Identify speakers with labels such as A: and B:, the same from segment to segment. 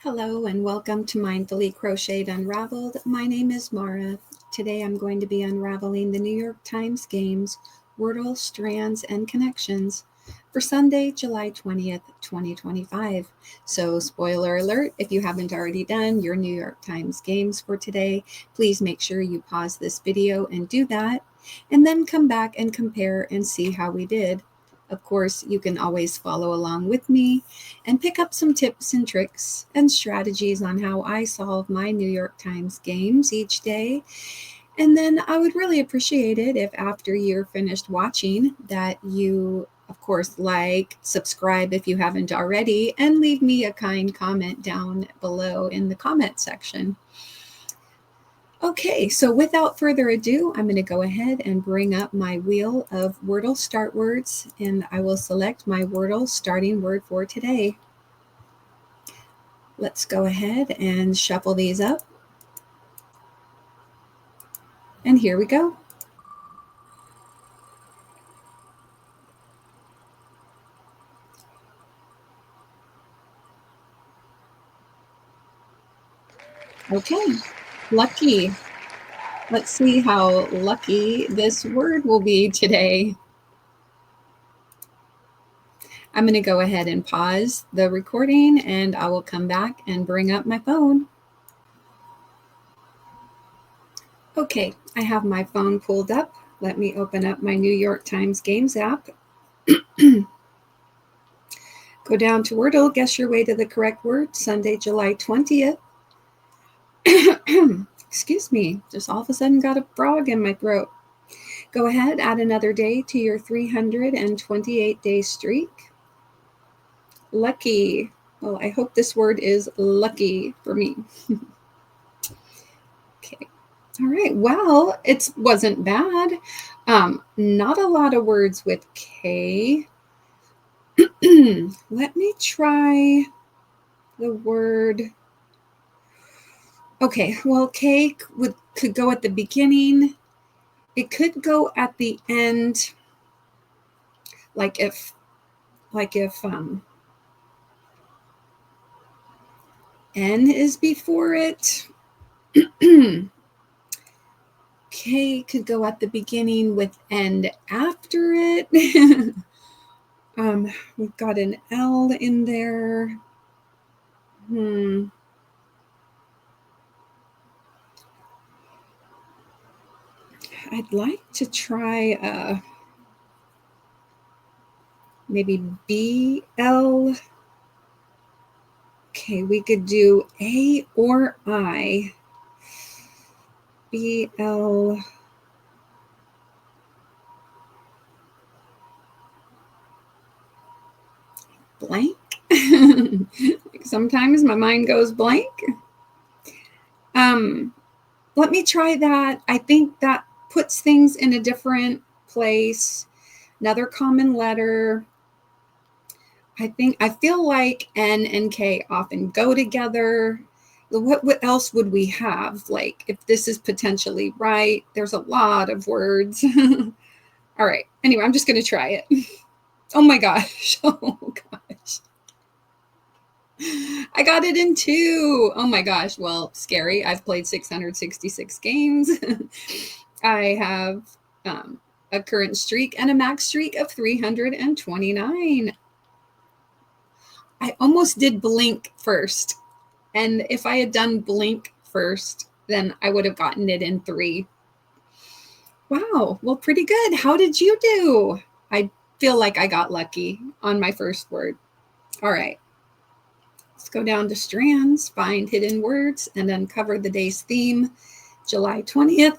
A: Hello and welcome to Mindfully Crocheted Unraveled. My name is Mara. Today I'm going to be unraveling the New York Times Games, WORDLE, Strands, and Connections for Sunday, July 20th, 2025. So spoiler alert, if you haven't already done your New York Times Games for today, please make sure you pause this video and do that, and then come back and compare and see how we did. Of course, you can always follow along with me and pick up some tips and tricks and strategies on how I solve my New York Times games each day. And then I would really appreciate it if after you're finished watching that you, of course, like, subscribe if you haven't already, and leave me a kind comment down below in the comment section. Okay, so without further ado, I'm going to go ahead and bring up my wheel of WORDLE start words, and I will select my WORDLE starting word for today. Let's go ahead and shuffle these up. And here we go. Okay, lucky. Let's see how lucky this word will be today. I'm going to go ahead and pause the recording and I will come back and bring up my phone. Okay, I have my phone pulled up. Let me open up my New York Times Games app. Go down to WORDLE, guess your way to the correct word, Sunday, July 20th. Excuse me, just all of a sudden got a frog in my throat. Go ahead, add another day to your 328-day streak. Lucky. Well, I hope this word is lucky for me. Okay. All right. Well, it wasn't bad. Not a lot of words with K. Let me try the word. Okay. Well, K could go at the beginning. It could go at the end. Like if N is before it. K could go at the beginning with and after it. We've got an L in there. I'd like to try maybe BL. Okay, we could do A or I. BL. Blank. Sometimes my mind goes blank. Let me try that. I think that puts things in a different place. Another common letter. I feel like N and K often go together. What else would we have? Like, if this is potentially right, there's a lot of words. All right. Anyway, I'm just going to try it. Oh my gosh. Oh gosh. I got it in 2. Oh my gosh. Well, scary. I've played 666 games. I have a current streak and a max streak of 329. I almost did blink first. And if I had done blink first, then I would have gotten it in 3. Wow. Well, pretty good. How did you do? I feel like I got lucky on my first word. All right. Let's go down to Strands, find hidden words, and uncover the day's theme, July 20th,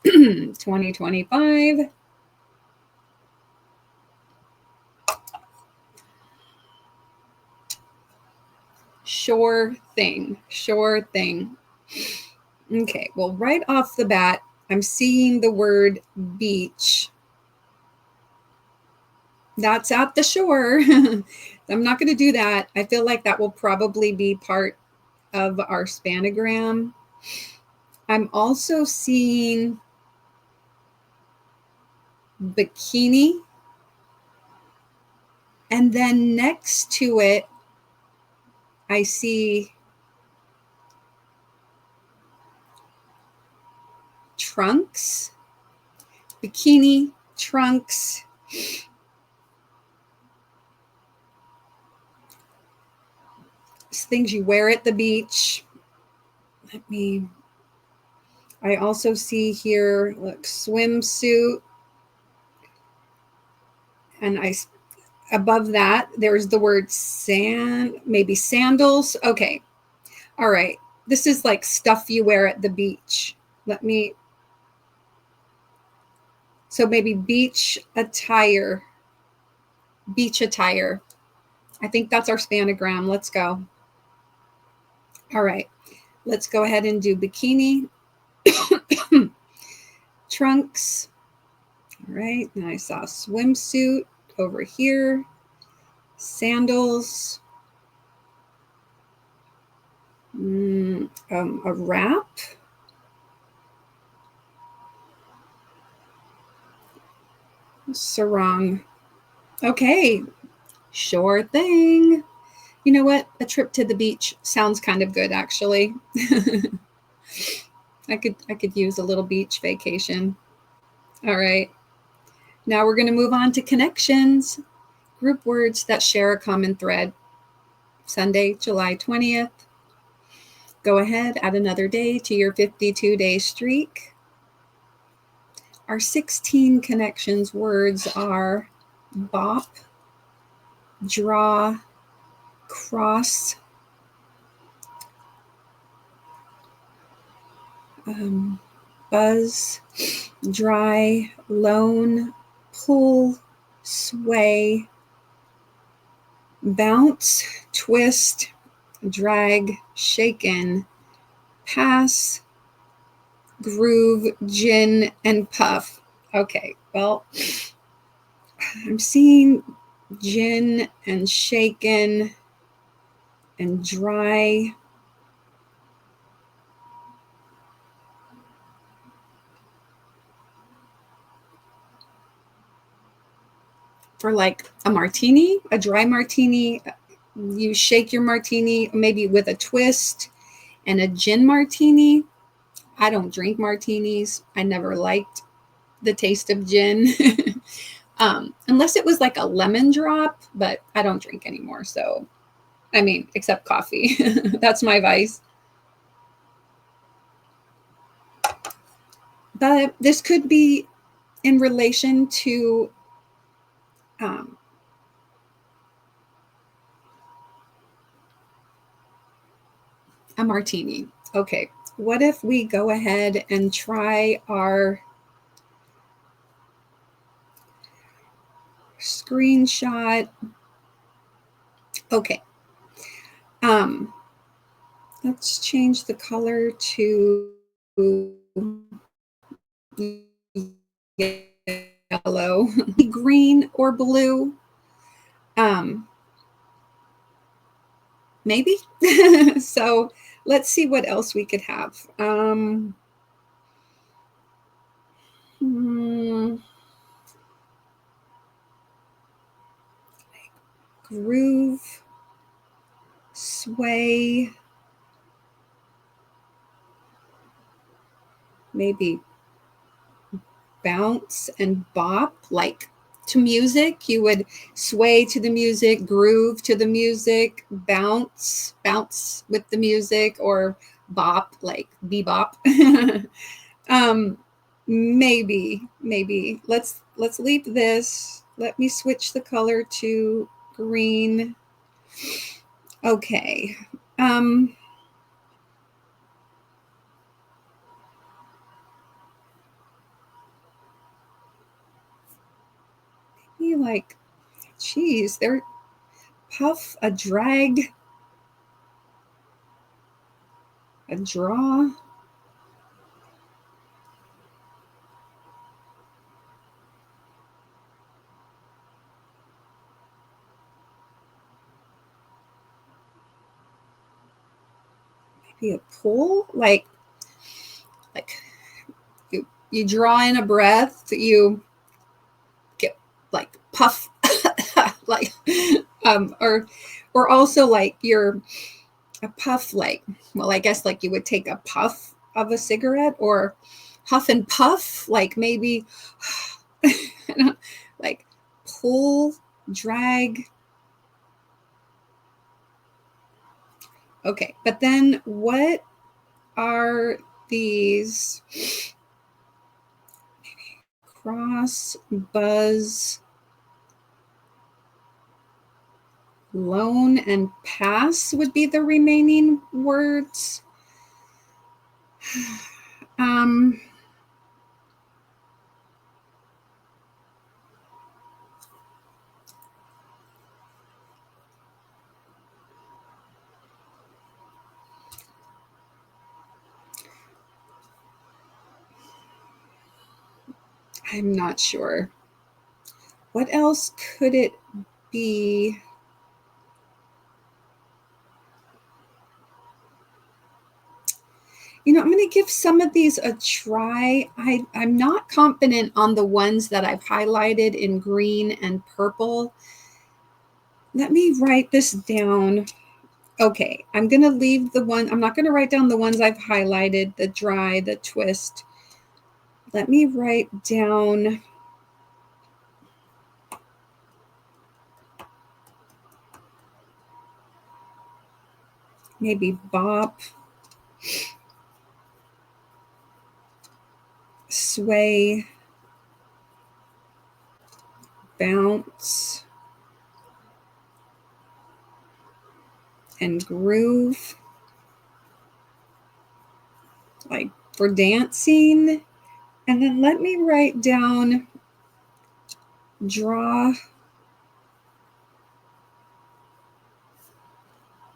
A: 2025. Sure thing. Sure thing. Okay, well, right off the bat, I'm seeing the word beach. That's at the shore. I'm not going to do that. I feel like that will probably be part of our spanogram. I'm also seeing bikini. And then next to it, I see trunks, bikini, trunks, things you wear at the beach. I also see here, look, swimsuit. And above that, there's the word maybe sandals. Okay. All right. This is like stuff you wear at the beach. So maybe beach attire. Beach attire. I think that's our spanogram. Let's go. All right. Let's go ahead and do bikini. Trunks. All right. Now I saw swimsuit over here. Sandals. A wrap. Sarong. Okay. Sure thing. You know what? A trip to the beach sounds kind of good, actually. I could use a little beach vacation. All right. Now we're going to move on to connections. Group words that share a common thread. Sunday, July 20th. Go ahead, add another day to your 52-day streak. Our 16 connections words are bop, draw, cross, buzz, dry, loan, pull, sway, bounce, twist, drag, shaken, pass, groove, gin, and puff. Okay, well, I'm seeing gin and shaken and dry. For like a martini, a dry martini, you shake your martini maybe with a twist, and a gin martini. I don't drink martinis. I never liked the taste of gin. Unless it was like a lemon drop, but I don't drink anymore. So, I mean, except coffee. That's my vice. But this could be in relation to a martini. Okay, what if we go ahead and try our screenshot? Okay. Let's change the color to yellow, green, or blue. Maybe. So let's see what else we could have. Groove, sway, maybe bounce and bop, like to music. You would sway to the music, groove to the music, bounce with the music, or bop, like bebop. Maybe. Let's leave this. Let me switch the color to green. Okay. Maybe like, geez, they're puff, a drag, a draw. Maybe a pull, like you draw in a breath, you get like puff, like or also like you're a puff, like, well, I guess like you would take a puff of a cigarette, or huff and puff, like maybe like pull, drag. Okay, but then what are these? Cross, buzz, loan, and pass would be the remaining words. I'm not sure. What else could it be? You know, I'm going to give some of these a try. I'm not confident on the ones that I've highlighted in green and purple. Let me write this down. Okay, I'm going to leave the one, I'm not going to write down the ones I've highlighted, the dry, the twist. Let me write down maybe bop, sway, bounce, and groove, like for dancing. And then let me write down draw,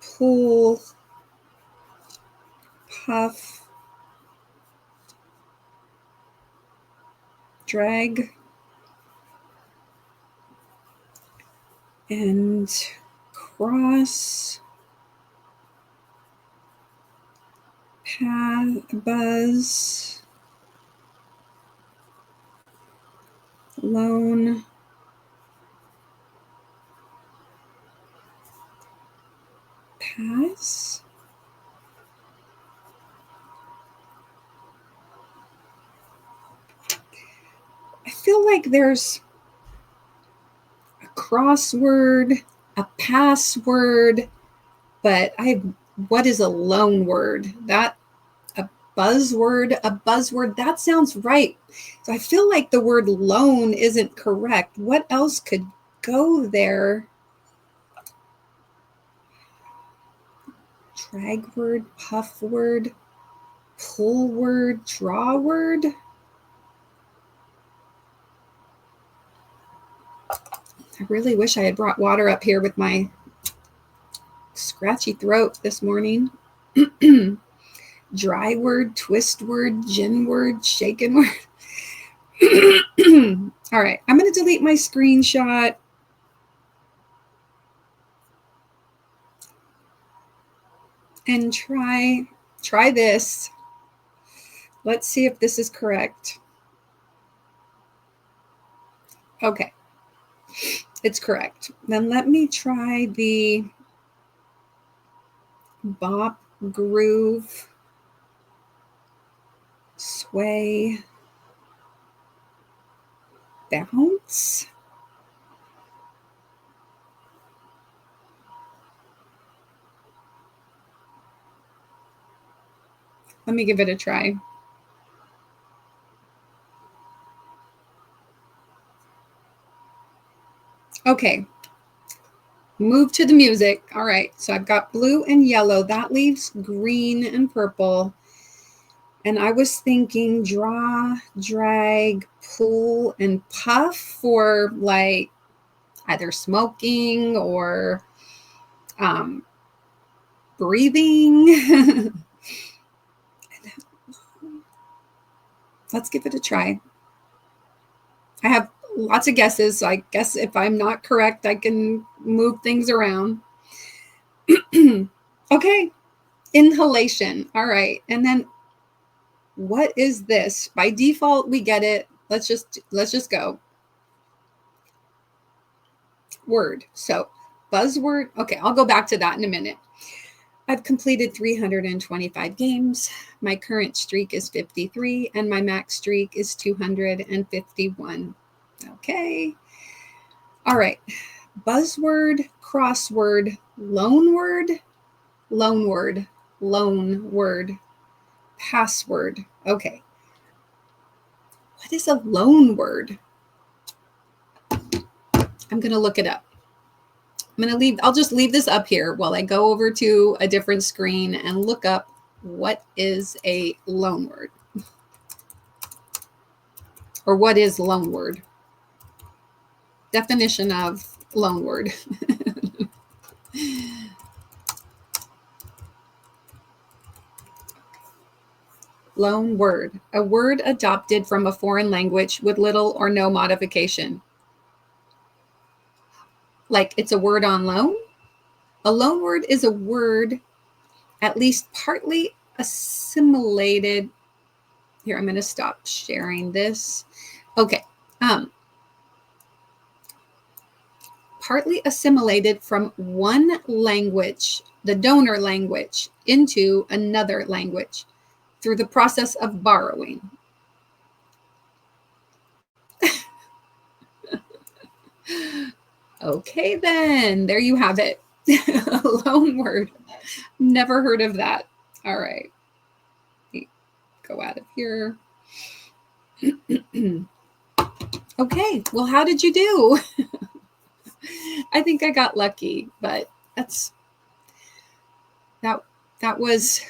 A: pull, puff, drag, and cross, buzz, loan, pass. I feel like there's a crossword, a password, but what is a loan word? That a buzzword, that sounds right. So I feel like the word loan isn't correct. What else could go there? Drag word, puff word, pull word, draw word. I really wish I had brought water up here with my scratchy throat this morning. Dry word, twist word, gin word, shaken word. All right, I'm going to delete my screenshot. And try this. Let's see if this is correct. Okay, it's correct. Then let me try the bop, groove, sway, bounce. Let me give it a try. Okay, move to the music. All right, so I've got blue and yellow. That leaves green and purple. And I was thinking draw, drag, pull, and puff for like either smoking or breathing. Let's give it a try. I have lots of guesses, so I guess if I'm not correct, I can move things around. Okay, inhalation. All right, and then what is this? By default, we get it. Let's just go. Word. So buzzword. Okay, I'll go back to that in a minute. I've completed 325 games. My current streak is 53, and my max streak is 251. Okay. All right. Buzzword, crossword, loan word, password. Okay. What is a loan word? I'm going to look it up. I'll just leave this up here while I go over to a different screen and look up what is a loan word. Or what is loan word? Definition of loan word. Loan word, a word adopted from a foreign language with little or no modification. Like it's a word on loan? A loan word is a word at least partly assimilated. Here, I'm going to stop sharing this. Okay. Partly assimilated from one language, the donor language, into another language through the process of borrowing. Okay, then. There you have it. Loan word. Never heard of that. All right. Go out of here. Okay, well, how did you do? I think I got lucky, but that was,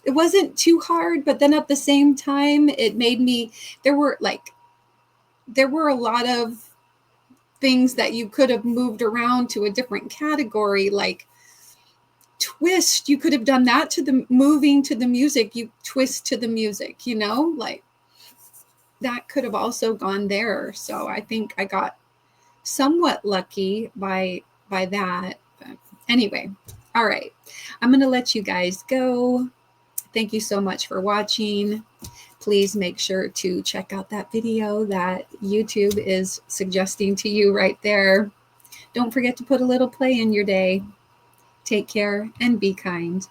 A: it wasn't too hard, but then at the same time, it made me, there were a lot of things that you could have moved around to a different category, like twist. You could have done that to the moving to the music. You twist to the music, you know, like that could have also gone there. So I think I got somewhat lucky by that. But anyway, all right. I'm going to let you guys go. Thank you so much for watching. Please make sure to check out that video that YouTube is suggesting to you right there. Don't forget to put a little play in your day. Take care and be kind.